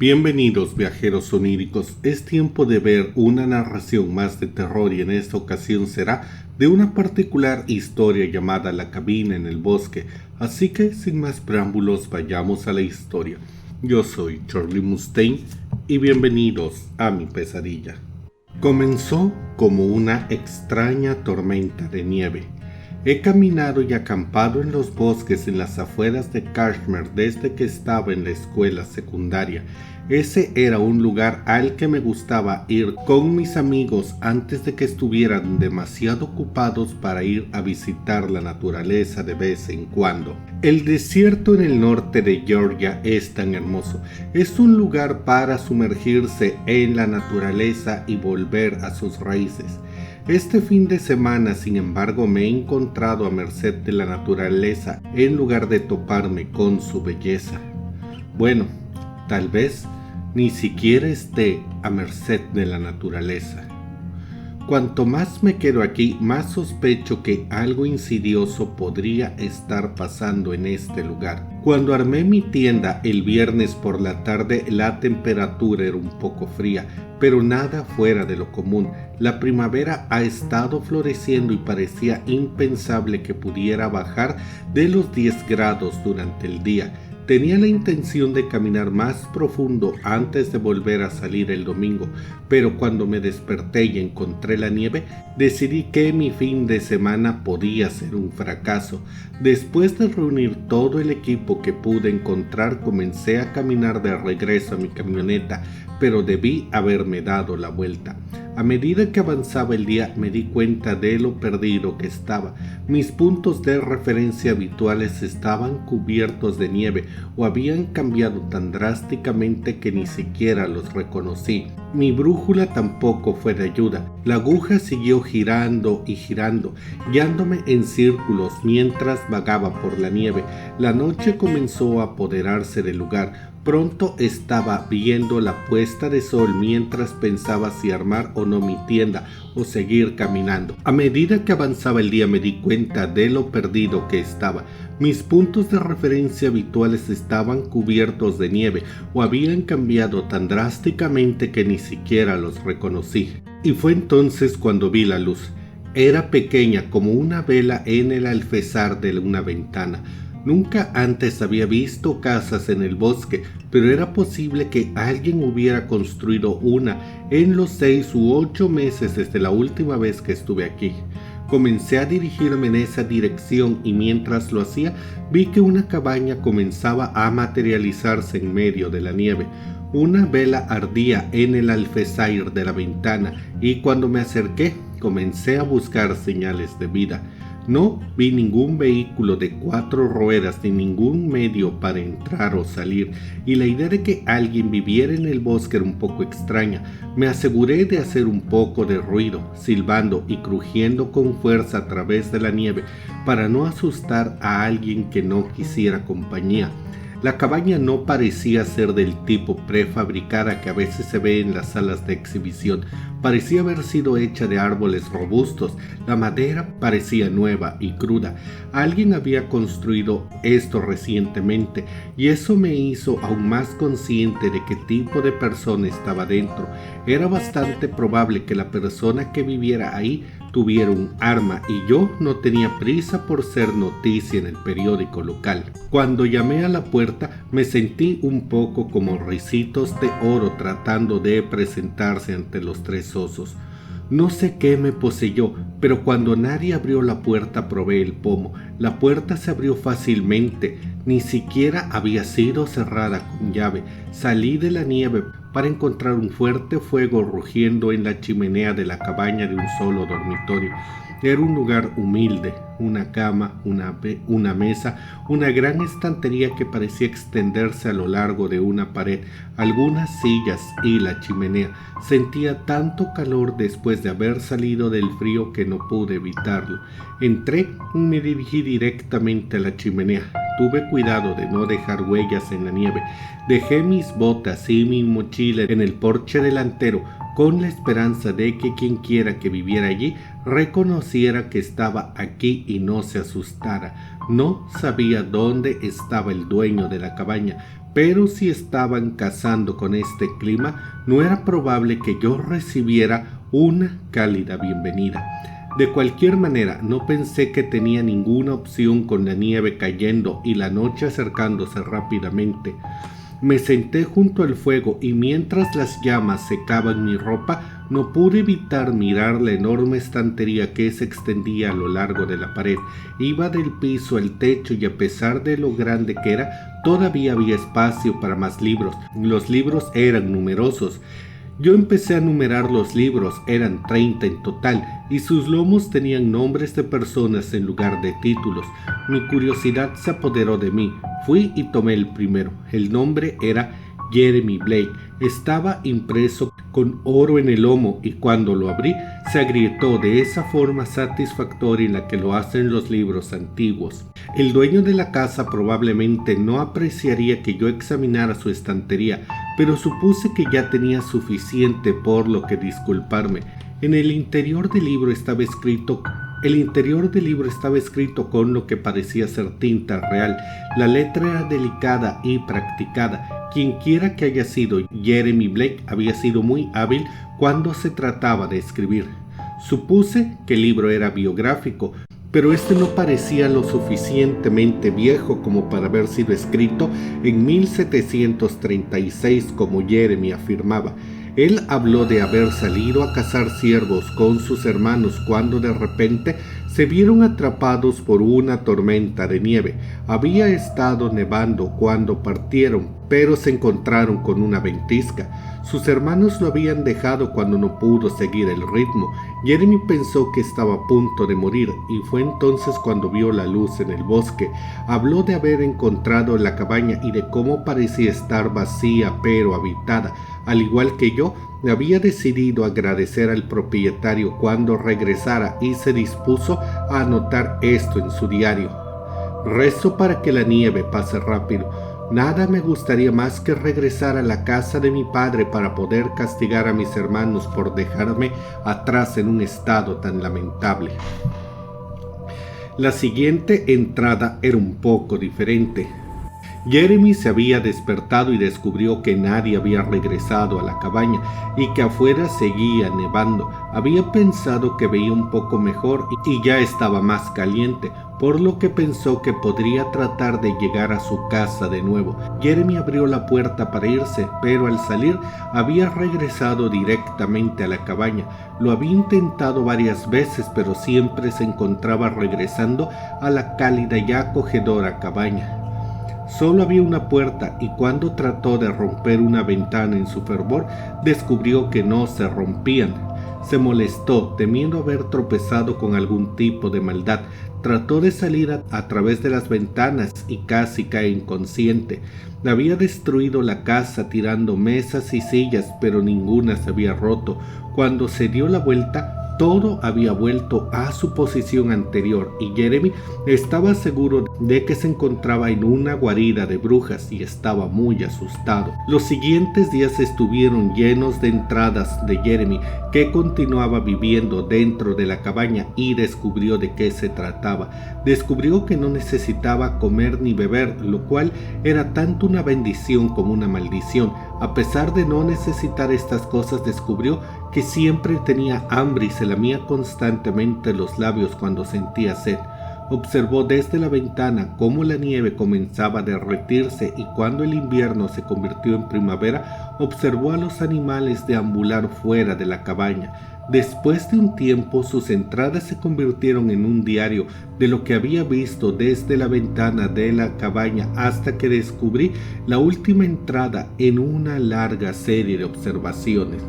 Bienvenidos viajeros oníricos, es tiempo de ver una narración más de terror y en esta ocasión será de una particular historia llamada La cabina en el bosque, así que sin más preámbulos vayamos a la historia. Yo soy Charlie Mustaine y bienvenidos a mi pesadilla. Comenzó como una extraña tormenta de nieve. He caminado y acampado en los bosques en las afueras de Kashmir desde que estaba en la escuela secundaria. Ese era un lugar al que me gustaba ir con mis amigos antes de que estuvieran demasiado ocupados para ir a visitar la naturaleza de vez en cuando. El desierto en el norte de Georgia es tan hermoso. Es un lugar para sumergirse en la naturaleza y volver a sus raíces. Este fin de semana, sin embargo, me he encontrado a merced de la naturaleza en lugar de toparme con su belleza. Bueno, tal vez ni siquiera esté a merced de la naturaleza. Cuanto más me quedo aquí, más sospecho que algo insidioso podría estar pasando en este lugar. Cuando armé mi tienda el viernes por la tarde, la temperatura era un poco fría, pero nada fuera de lo común. La primavera ha estado floreciendo y parecía impensable que pudiera bajar de los 10 grados durante el día. Tenía la intención de caminar más profundo antes de volver a salir el domingo, pero cuando me desperté y encontré la nieve, decidí que mi fin de semana podía ser un fracaso. Después de reunir todo el equipo que pude encontrar, comencé a caminar de regreso a mi camioneta, pero debí haberme dado la vuelta. A medida que avanzaba el día me di cuenta de lo perdido que estaba. Mis puntos de referencia habituales estaban cubiertos de nieve o habían cambiado tan drásticamente que ni siquiera los reconocí. Mi brújula tampoco fue de ayuda. La aguja siguió girando y girando, guiándome en círculos mientras vagaba por la nieve. La noche comenzó a apoderarse del lugar. Pronto estaba viendo la puesta de sol mientras pensaba si armar o no mi tienda o seguir caminando. A medida que avanzaba el día me di cuenta de lo perdido que estaba. Mis puntos de referencia habituales estaban cubiertos de nieve o habían cambiado tan drásticamente que ni siquiera los reconocí. Y fue entonces cuando vi la luz. Era pequeña como una vela en el alféizar de una ventana. Nunca antes había visto casas en el bosque, pero era posible que alguien hubiera construido una en los 6 u 8 meses desde la última vez que estuve aquí. Comencé a dirigirme en esa dirección y mientras lo hacía vi que una cabaña comenzaba a materializarse en medio de la nieve. Una vela ardía en el alféizar de la ventana y cuando me acerqué comencé a buscar señales de vida. No vi ningún vehículo de 4 ruedas ni ningún medio para entrar o salir, y la idea de que alguien viviera en el bosque era un poco extraña. Me aseguré de hacer un poco de ruido, silbando y crujiendo con fuerza a través de la nieve para no asustar a alguien que no quisiera compañía. La cabaña no parecía ser del tipo prefabricada que a veces se ve en las salas de exhibición. Parecía haber sido hecha de árboles robustos. La madera parecía nueva y cruda. Alguien había construido esto recientemente y eso me hizo aún más consciente de qué tipo de persona estaba dentro. Era bastante probable que la persona que viviera ahí tuviera un arma y yo no tenía prisa por ser noticia en el periódico local. Cuando llamé a la puerta me sentí un poco como Ricitos de Oro tratando de presentarse ante los 3 osos. No sé qué me poseyó, pero cuando nadie abrió la puerta probé el pomo. La puerta se abrió fácilmente, ni siquiera había sido cerrada con llave. Salí de la nieve para encontrar un fuerte fuego rugiendo en la chimenea de la cabaña de un solo dormitorio. Era un lugar humilde, una cama, una mesa, una gran estantería que parecía extenderse a lo largo de una pared, algunas sillas y la chimenea. Sentía tanto calor después de haber salido del frío que no pude evitarlo. Entré y me dirigí directamente a la chimenea. Tuve cuidado de no dejar huellas en la nieve. Dejé mis botas y mi mochila en el porche delantero con la esperanza de que quien quiera que viviera allí reconociera que estaba aquí y no se asustara. No sabía dónde estaba el dueño de la cabaña, pero si estaban cazando con este clima, no era probable que yo recibiera una cálida bienvenida. De cualquier manera, no pensé que tenía ninguna opción con la nieve cayendo y la noche acercándose rápidamente. Me senté junto al fuego y mientras las llamas secaban mi ropa, no pude evitar mirar la enorme estantería que se extendía a lo largo de la pared. Iba del piso al techo y a pesar de lo grande que era, todavía había espacio para más libros. Los libros eran numerosos. Yo empecé a numerar los libros, eran 30 en total, y sus lomos tenían nombres de personas en lugar de títulos. Mi curiosidad se apoderó de mí. Fui y tomé el primero. El nombre era Jeremy Blake. Estaba impreso con oro en el lomo y cuando lo abrí se agrietó de esa forma satisfactoria en la que lo hacen los libros antiguos. El dueño de la casa probablemente no apreciaría que yo examinara su estantería, pero supuse que ya tenía suficiente por lo que disculparme. El interior del libro estaba escrito con lo que parecía ser tinta real. La letra era delicada y practicada. Quienquiera que haya sido Jeremy Blake había sido muy hábil cuando se trataba de escribir. Supuse que el libro era biográfico, pero este no parecía lo suficientemente viejo como para haber sido escrito en 1736 como Jeremy afirmaba. Él habló de haber salido a cazar ciervos con sus hermanos cuando de repente se vieron atrapados por una tormenta de nieve. Había estado nevando cuando partieron, pero se encontraron con una ventisca. Sus hermanos lo habían dejado cuando no pudo seguir el ritmo. Jeremy pensó que estaba a punto de morir y fue entonces cuando vio la luz en el bosque. Habló de haber encontrado la cabaña y de cómo parecía estar vacía pero habitada. Al igual que yo, había decidido agradecer al propietario cuando regresara y se dispuso a anotar esto en su diario. Rezo para que la nieve pase rápido. Nada me gustaría más que regresar a la casa de mi padre para poder castigar a mis hermanos por dejarme atrás en un estado tan lamentable. La siguiente entrada era un poco diferente. Jeremy se había despertado y descubrió que nadie había regresado a la cabaña y que afuera seguía nevando. Había pensado que veía un poco mejor y ya estaba más caliente, por lo que pensó que podría tratar de llegar a su casa de nuevo. Jeremy abrió la puerta para irse, pero al salir había regresado directamente a la cabaña. Lo había intentado varias veces, pero siempre se encontraba regresando a la cálida y acogedora cabaña. Solo había una puerta y cuando trató de romper una ventana en su fervor, descubrió que no se rompían. Se molestó, temiendo haber tropezado con algún tipo de maldad. Trató de salir a través de las ventanas y casi cae inconsciente. Había destruido la casa tirando mesas y sillas, pero ninguna se había roto. Cuando se dio la vuelta, todo había vuelto a su posición anterior y Jeremy estaba seguro de que se encontraba en una guarida de brujas y estaba muy asustado. Los siguientes días estuvieron llenos de entradas de Jeremy, que continuaba viviendo dentro de la cabaña, y descubrió de qué se trataba. Descubrió que no necesitaba comer ni beber, lo cual era tanto una bendición como una maldición. A pesar de no necesitar estas cosas, descubrió que siempre tenía hambre y se lamía constantemente los labios cuando sentía sed. Observó desde la ventana cómo la nieve comenzaba a derretirse y cuando el invierno se convirtió en primavera, observó a los animales deambular fuera de la cabaña. Después de un tiempo, sus entradas se convirtieron en un diario de lo que había visto desde la ventana de la cabaña hasta que descubrí la última entrada en una larga serie de observaciones.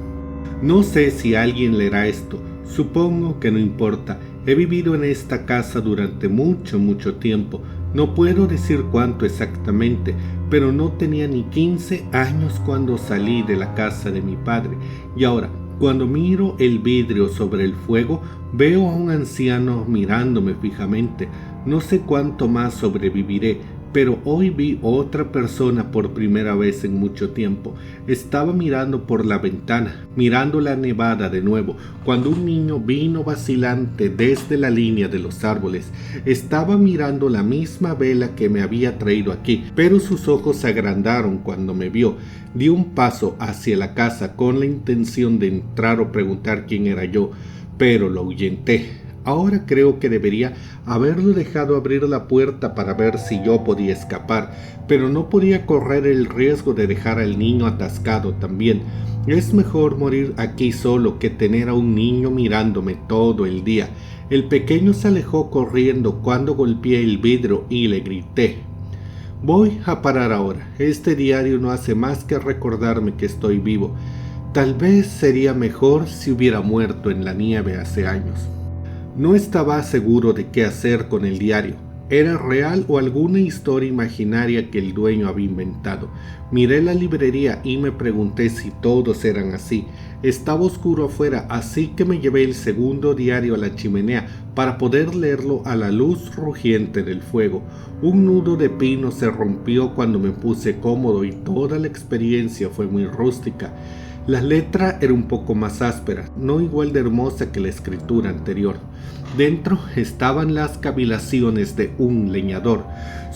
No sé si alguien leerá esto, supongo que no importa. He vivido en esta casa durante mucho tiempo. No puedo decir cuánto exactamente, pero no tenía ni 15 años cuando salí de la casa de mi padre. Y ahora, cuando miro el vidrio sobre el fuego, veo a un anciano mirándome fijamente. No sé cuánto más sobreviviré, Pero hoy vi otra persona por primera vez en mucho tiempo. Estaba mirando por la ventana, mirando la nevada de nuevo, cuando un niño vino vacilante desde la línea de los árboles. Estaba mirando la misma vela que me había traído aquí, pero sus ojos se agrandaron cuando me vio. Di un paso hacia la casa con la intención de entrar o preguntar quién era yo, pero lo ahuyenté. Ahora creo que debería haberlo dejado abrir la puerta para ver si yo podía escapar, pero no podía correr el riesgo de dejar al niño atascado también. Es mejor morir aquí solo que tener a un niño mirándome todo el día. El pequeño se alejó corriendo cuando golpeé el vidrio y le grité: «Voy a parar ahora. Este diario no hace más que recordarme que estoy vivo. Tal vez sería mejor si hubiera muerto en la nieve hace años». No estaba seguro de qué hacer con el diario. ¿Era real o alguna historia imaginaria que el dueño había inventado? Miré la librería y me pregunté si todos eran así. Estaba oscuro afuera, así que me llevé el segundo diario a la chimenea para poder leerlo a la luz rugiente del fuego. Un nudo de pino se rompió cuando me puse cómodo y toda la experiencia fue muy rústica. La letra era un poco más áspera, no igual de hermosa que la escritura anterior. Dentro estaban las cavilaciones de un leñador.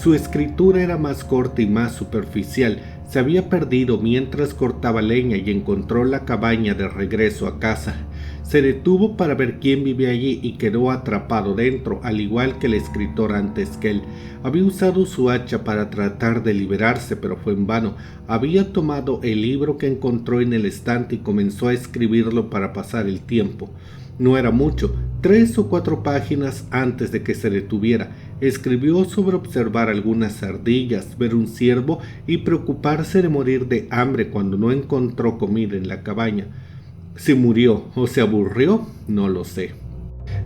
Su escritura era más corta y más superficial. Se había perdido mientras cortaba leña y encontró la cabaña de regreso a casa. Se detuvo para ver quién vivía allí y quedó atrapado dentro, al igual que el escritor antes que él. Había usado su hacha para tratar de liberarse, pero fue en vano. Había tomado el libro que encontró en el estante y comenzó a escribirlo para pasar el tiempo. No era mucho, 3 o 4 páginas antes de que se detuviera. Escribió sobre observar algunas ardillas, ver un ciervo y preocuparse de morir de hambre cuando no encontró comida en la cabaña. Si murió o se aburrió, no lo sé.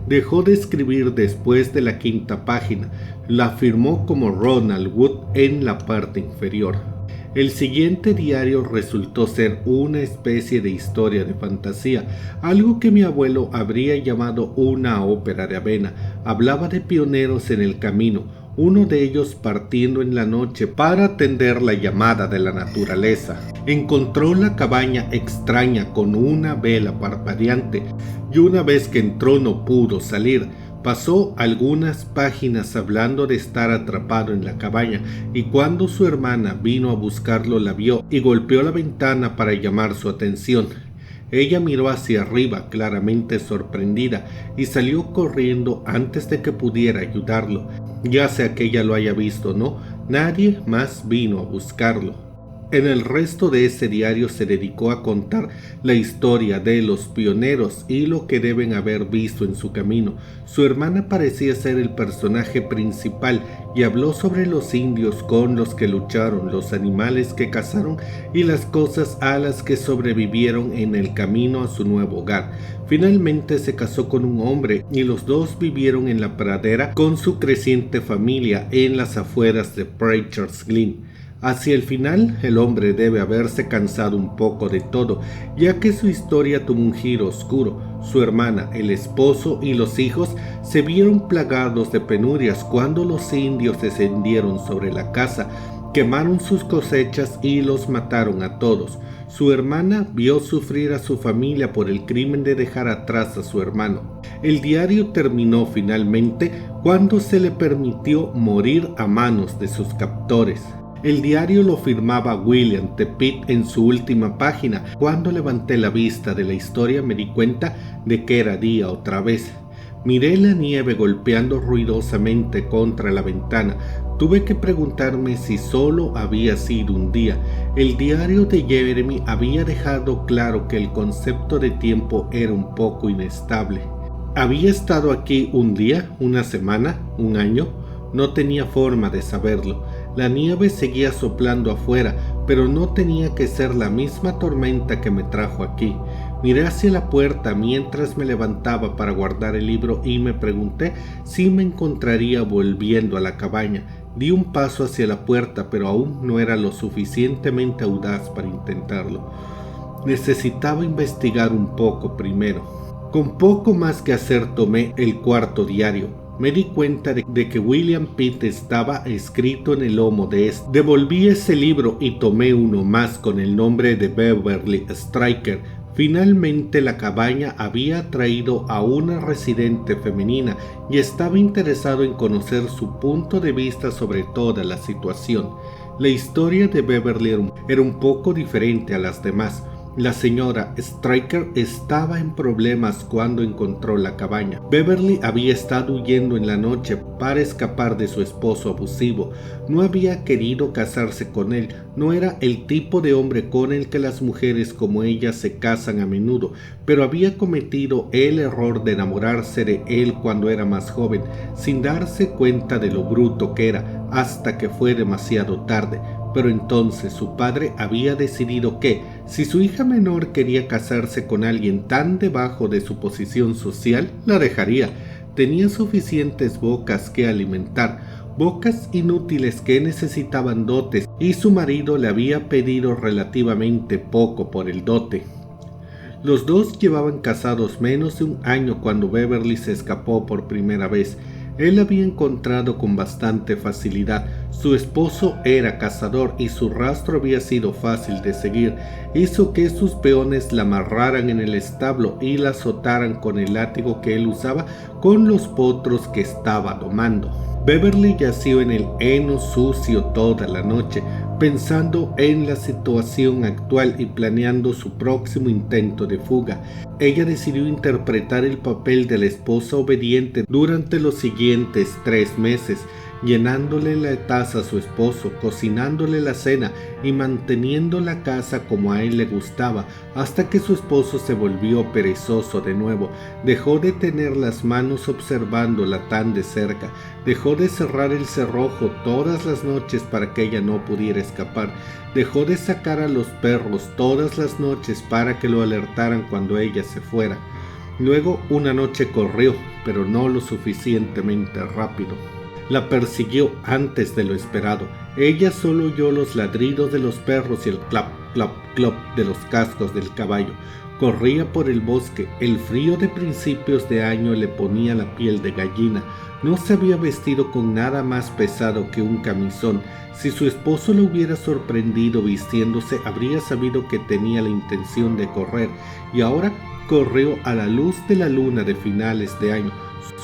Dejó de escribir después de la 5ª página. La firmó como Ronald Wood en la parte inferior. El siguiente diario resultó ser una especie de historia de fantasía, algo que mi abuelo habría llamado una ópera de avena. Hablaba de pioneros en el camino, uno de ellos partiendo en la noche para atender la llamada de la naturaleza. Encontró la cabaña extraña con una vela parpadeante y una vez que entró no pudo salir. Pasó algunas páginas hablando de estar atrapado en la cabaña y cuando su hermana vino a buscarlo la vio y golpeó la ventana para llamar su atención. Ella miró hacia arriba, claramente sorprendida, y salió corriendo antes de que pudiera ayudarlo. Ya sea que ella lo haya visto o no, nadie más vino a buscarlo. En el resto de ese diario se dedicó a contar la historia de los pioneros y lo que deben haber visto en su camino. Su hermana parecía ser el personaje principal y habló sobre los indios con los que lucharon, los animales que cazaron y las cosas a las que sobrevivieron en el camino a su nuevo hogar. Finalmente se casó con un hombre y los dos vivieron en la pradera con su creciente familia en las afueras de Preacher's Glen. Hacia el final, el hombre debe haberse cansado un poco de todo, ya que su historia tuvo un giro oscuro. Su hermana, el esposo y los hijos se vieron plagados de penurias cuando los indios descendieron sobre la casa, quemaron sus cosechas y los mataron a todos. Su hermana vio sufrir a su familia por el crimen de dejar atrás a su hermano. El diario terminó finalmente cuando se le permitió morir a manos de sus captores. El diario lo firmaba William T. Pitt en su última página. Cuando levanté la vista de la historia me di cuenta de que era día otra vez. Miré la nieve golpeando ruidosamente contra la ventana. Tuve que preguntarme si solo había sido un día. El diario de Jeremy había dejado claro que el concepto de tiempo era un poco inestable. ¿Había estado aquí un día, una semana, un año? No tenía forma de saberlo. La nieve seguía soplando afuera, pero no tenía que ser la misma tormenta que me trajo aquí. Miré hacia la puerta mientras me levantaba para guardar el libro y me pregunté si me encontraría volviendo a la cabaña. Di un paso hacia la puerta, pero aún no era lo suficientemente audaz para intentarlo. Necesitaba investigar un poco primero. Con poco más que hacer tomé el 4º diario. Me di cuenta de que William Pitt estaba escrito en el lomo de este. Devolví ese libro y tomé uno más con el nombre de Beverly Stryker. Finalmente la cabaña había atraído a una residente femenina y estaba interesado en conocer su punto de vista sobre toda la situación. La historia de Beverly era un poco diferente a las demás. La señora Stryker estaba en problemas cuando encontró la cabaña. Beverly había estado huyendo en la noche para escapar de su esposo abusivo. No había querido casarse con él. No era el tipo de hombre con el que las mujeres como ella se casan a menudo, pero había cometido el error de enamorarse de él cuando era más joven, sin darse cuenta de lo bruto que era, hasta que fue demasiado tarde. Pero entonces su padre había decidido que, si su hija menor quería casarse con alguien tan debajo de su posición social, la dejaría. Tenía suficientes bocas que alimentar, bocas inútiles que necesitaban dotes, y su marido le había pedido relativamente poco por el dote. Los dos llevaban casados menos de un año cuando Beverly se escapó por primera vez. Él la había encontrado con bastante facilidad. Su esposo era cazador y su rastro había sido fácil de seguir. Hizo que sus peones la amarraran en el establo y la azotaran con el látigo que él usaba con los potros que estaba domando. Beverly yació en el heno sucio toda la noche, pensando en la situación actual y planeando su próximo intento de fuga. Ella decidió interpretar el papel de la esposa obediente durante los siguientes 3 meses, llenándole la taza a su esposo, cocinándole la cena y manteniendo la casa como a él le gustaba, hasta que su esposo se volvió perezoso de nuevo. Dejó de tener las manos observándola tan de cerca, dejó de cerrar el cerrojo todas las noches para que ella no pudiera escapar, dejó de sacar a los perros todas las noches para que lo alertaran cuando ella se fuera. Luego una noche corrió, pero no lo suficientemente rápido. La persiguió antes de lo esperado. Ella solo oyó los ladridos de los perros y el clap, clap, clap de los cascos del caballo. Corría por el bosque. El frío de principios de año le ponía la piel de gallina. No se había vestido con nada más pesado que un camisón. Si su esposo lo hubiera sorprendido vistiéndose, habría sabido que tenía la intención de correr, y ahora corrió a la luz de la luna de finales de año.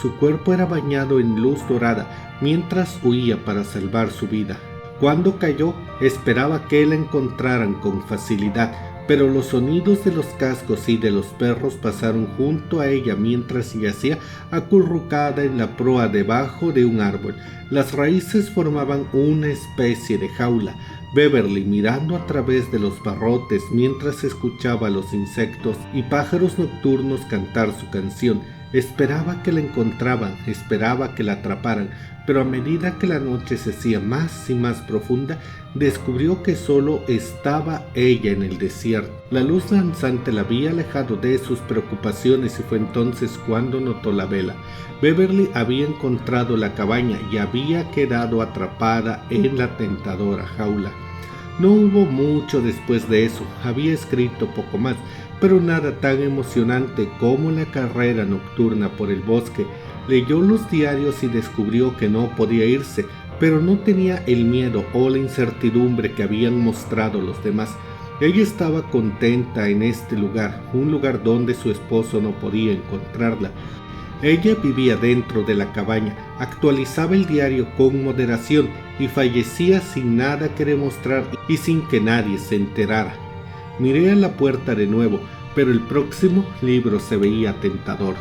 Su cuerpo era bañado en luz dorada mientras huía para salvar su vida. Cuando cayó, esperaba que la encontraran con facilidad, pero los sonidos de los cascos y de los perros pasaron junto a ella mientras yacía acurrucada en la proa debajo de un árbol. Las raíces formaban una especie de jaula. Beverly, mirando a través de los barrotes mientras escuchaba a los insectos y pájaros nocturnos cantar su canción, esperaba que la encontraban, esperaba que la atraparan, pero a medida que la noche se hacía más y más profunda, descubrió que solo estaba ella en el desierto. La luz danzante la había alejado de sus preocupaciones y fue entonces cuando notó la vela. Beverly había encontrado la cabaña y había quedado atrapada en la tentadora jaula. No hubo mucho después de eso, había escrito poco más, pero nada tan emocionante como la carrera nocturna por el bosque. Leyó los diarios y descubrió que no podía irse, pero no tenía el miedo o la incertidumbre que habían mostrado los demás. Ella estaba contenta en este lugar, un lugar donde su esposo no podía encontrarla. Ella vivía dentro de la cabaña, actualizaba el diario con moderación y fallecía sin nada que demostrar y sin que nadie se enterara. Miré a la puerta de nuevo, pero el próximo libro se veía tentador.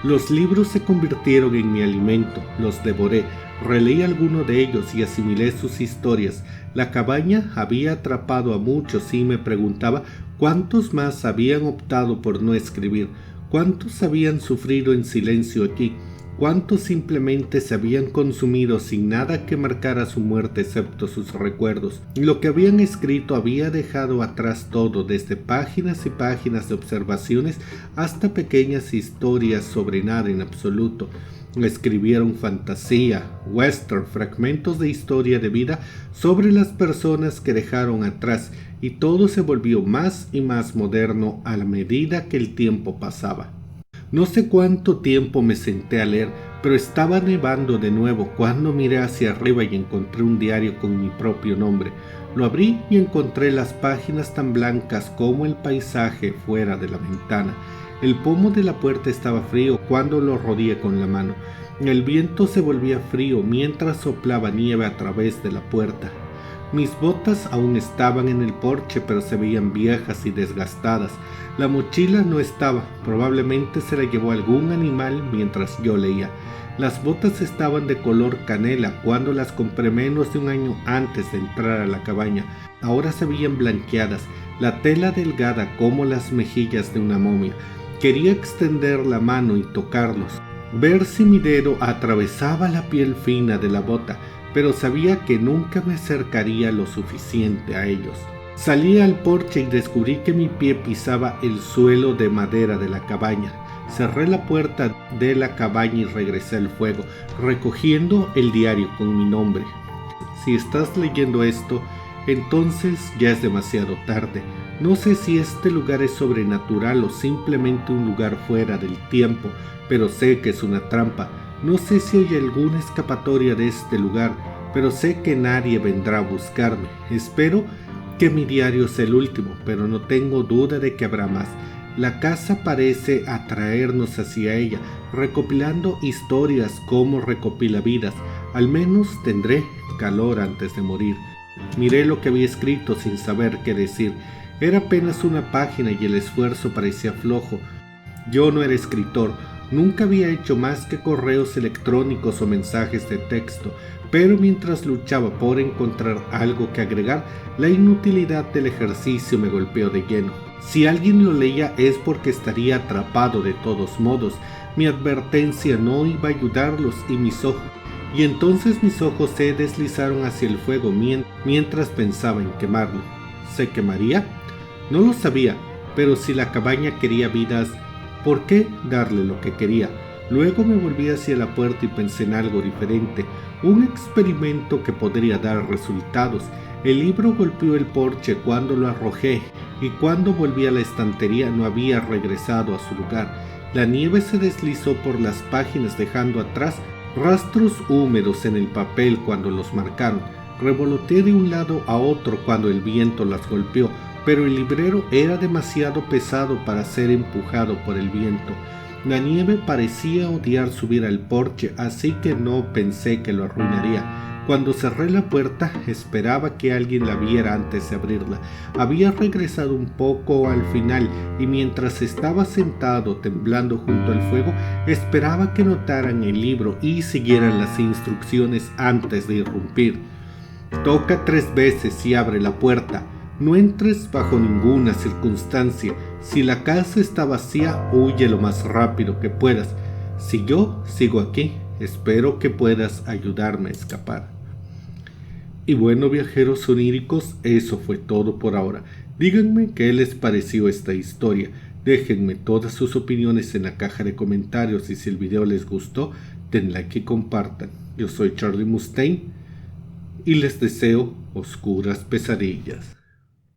Los libros se convirtieron en mi alimento, los devoré, releí alguno de ellos y asimilé sus historias. La cabaña había atrapado a muchos y me preguntaba cuántos más habían optado por no escribir, cuántos habían sufrido en silencio allí, cuántos simplemente se habían consumido sin nada que marcara su muerte excepto sus recuerdos. Lo que habían escrito había dejado atrás todo, desde páginas y páginas de observaciones hasta pequeñas historias sobre nada en absoluto. Escribieron fantasía, western, fragmentos de historia de vida sobre las personas que dejaron atrás, y todo se volvió más y más moderno a la medida que el tiempo pasaba. No sé cuánto tiempo me senté a leer, pero estaba nevando de nuevo cuando miré hacia arriba y encontré un diario con mi propio nombre. Lo abrí y encontré las páginas tan blancas como el paisaje fuera de la ventana. El pomo de la puerta estaba frío cuando lo rodeé con la mano. El viento se volvía frío mientras soplaba nieve a través de la puerta. Mis botas aún estaban en el porche, pero se veían viejas y desgastadas. La mochila no estaba, probablemente se la llevó algún animal mientras yo leía. Las botas estaban de color canela cuando las compré menos de un año antes de entrar a la cabaña. Ahora se veían blanqueadas, la tela delgada como las mejillas de una momia. Quería extender la mano y tocarlos, ver si mi dedo atravesaba la piel fina de la bota, pero sabía que nunca me acercaría lo suficiente a ellos. Salí al porche y descubrí que mi pie pisaba el suelo de madera de la cabaña. Cerré la puerta de la cabaña y regresé al fuego, recogiendo el diario con mi nombre. Si estás leyendo esto, entonces ya es demasiado tarde. No sé si este lugar es sobrenatural o simplemente un lugar fuera del tiempo, pero sé que es una trampa. No sé si hay alguna escapatoria de este lugar, pero sé que nadie vendrá a buscarme. Espero que mi diario sea el último, pero no tengo duda de que habrá más. La casa parece atraernos hacia ella, recopilando historias como recopila vidas. Al menos tendré calor antes de morir. Miré lo que había escrito sin saber qué decir. Era apenas una página y el esfuerzo parecía flojo. Yo no era escritor, nunca había hecho más que correos electrónicos o mensajes de texto, pero mientras luchaba por encontrar algo que agregar, la inutilidad del ejercicio me golpeó de lleno. Si alguien lo leía es porque estaría atrapado de todos modos. Mi advertencia no iba a ayudarlos y entonces mis ojos se deslizaron hacia el fuego mientras pensaba en quemarlo. ¿Se quemaría? No lo sabía, pero si la cabaña quería vidas, ¿por qué darle lo que quería? Luego me volví hacia la puerta y pensé en algo diferente, un experimento que podría dar resultados. El libro golpeó el porche cuando lo arrojé y cuando volví a la estantería no había regresado a su lugar. La nieve se deslizó por las páginas dejando atrás rastros húmedos en el papel cuando los marcaron. Revoloteé de un lado a otro cuando el viento las golpeó, pero el librero era demasiado pesado para ser empujado por el viento. La nieve parecía odiar subir al porche, así que no pensé que lo arruinaría. Cuando cerré la puerta, esperaba que alguien la viera antes de abrirla. Había regresado un poco al final y mientras estaba sentado temblando junto al fuego, esperaba que notaran el libro y siguieran las instrucciones antes de irrumpir. Toca 3 veces y abre la puerta. No entres bajo ninguna circunstancia. Si la casa está vacía, huye lo más rápido que puedas. Si yo sigo aquí, espero que puedas ayudarme a escapar. Y bueno, viajeros oníricos, eso fue todo por ahora. Díganme qué les pareció esta historia. Déjenme todas sus opiniones en la caja de comentarios y si el video les gustó, den like y compartan. Yo soy Charlie Mustaine y les deseo oscuras pesadillas.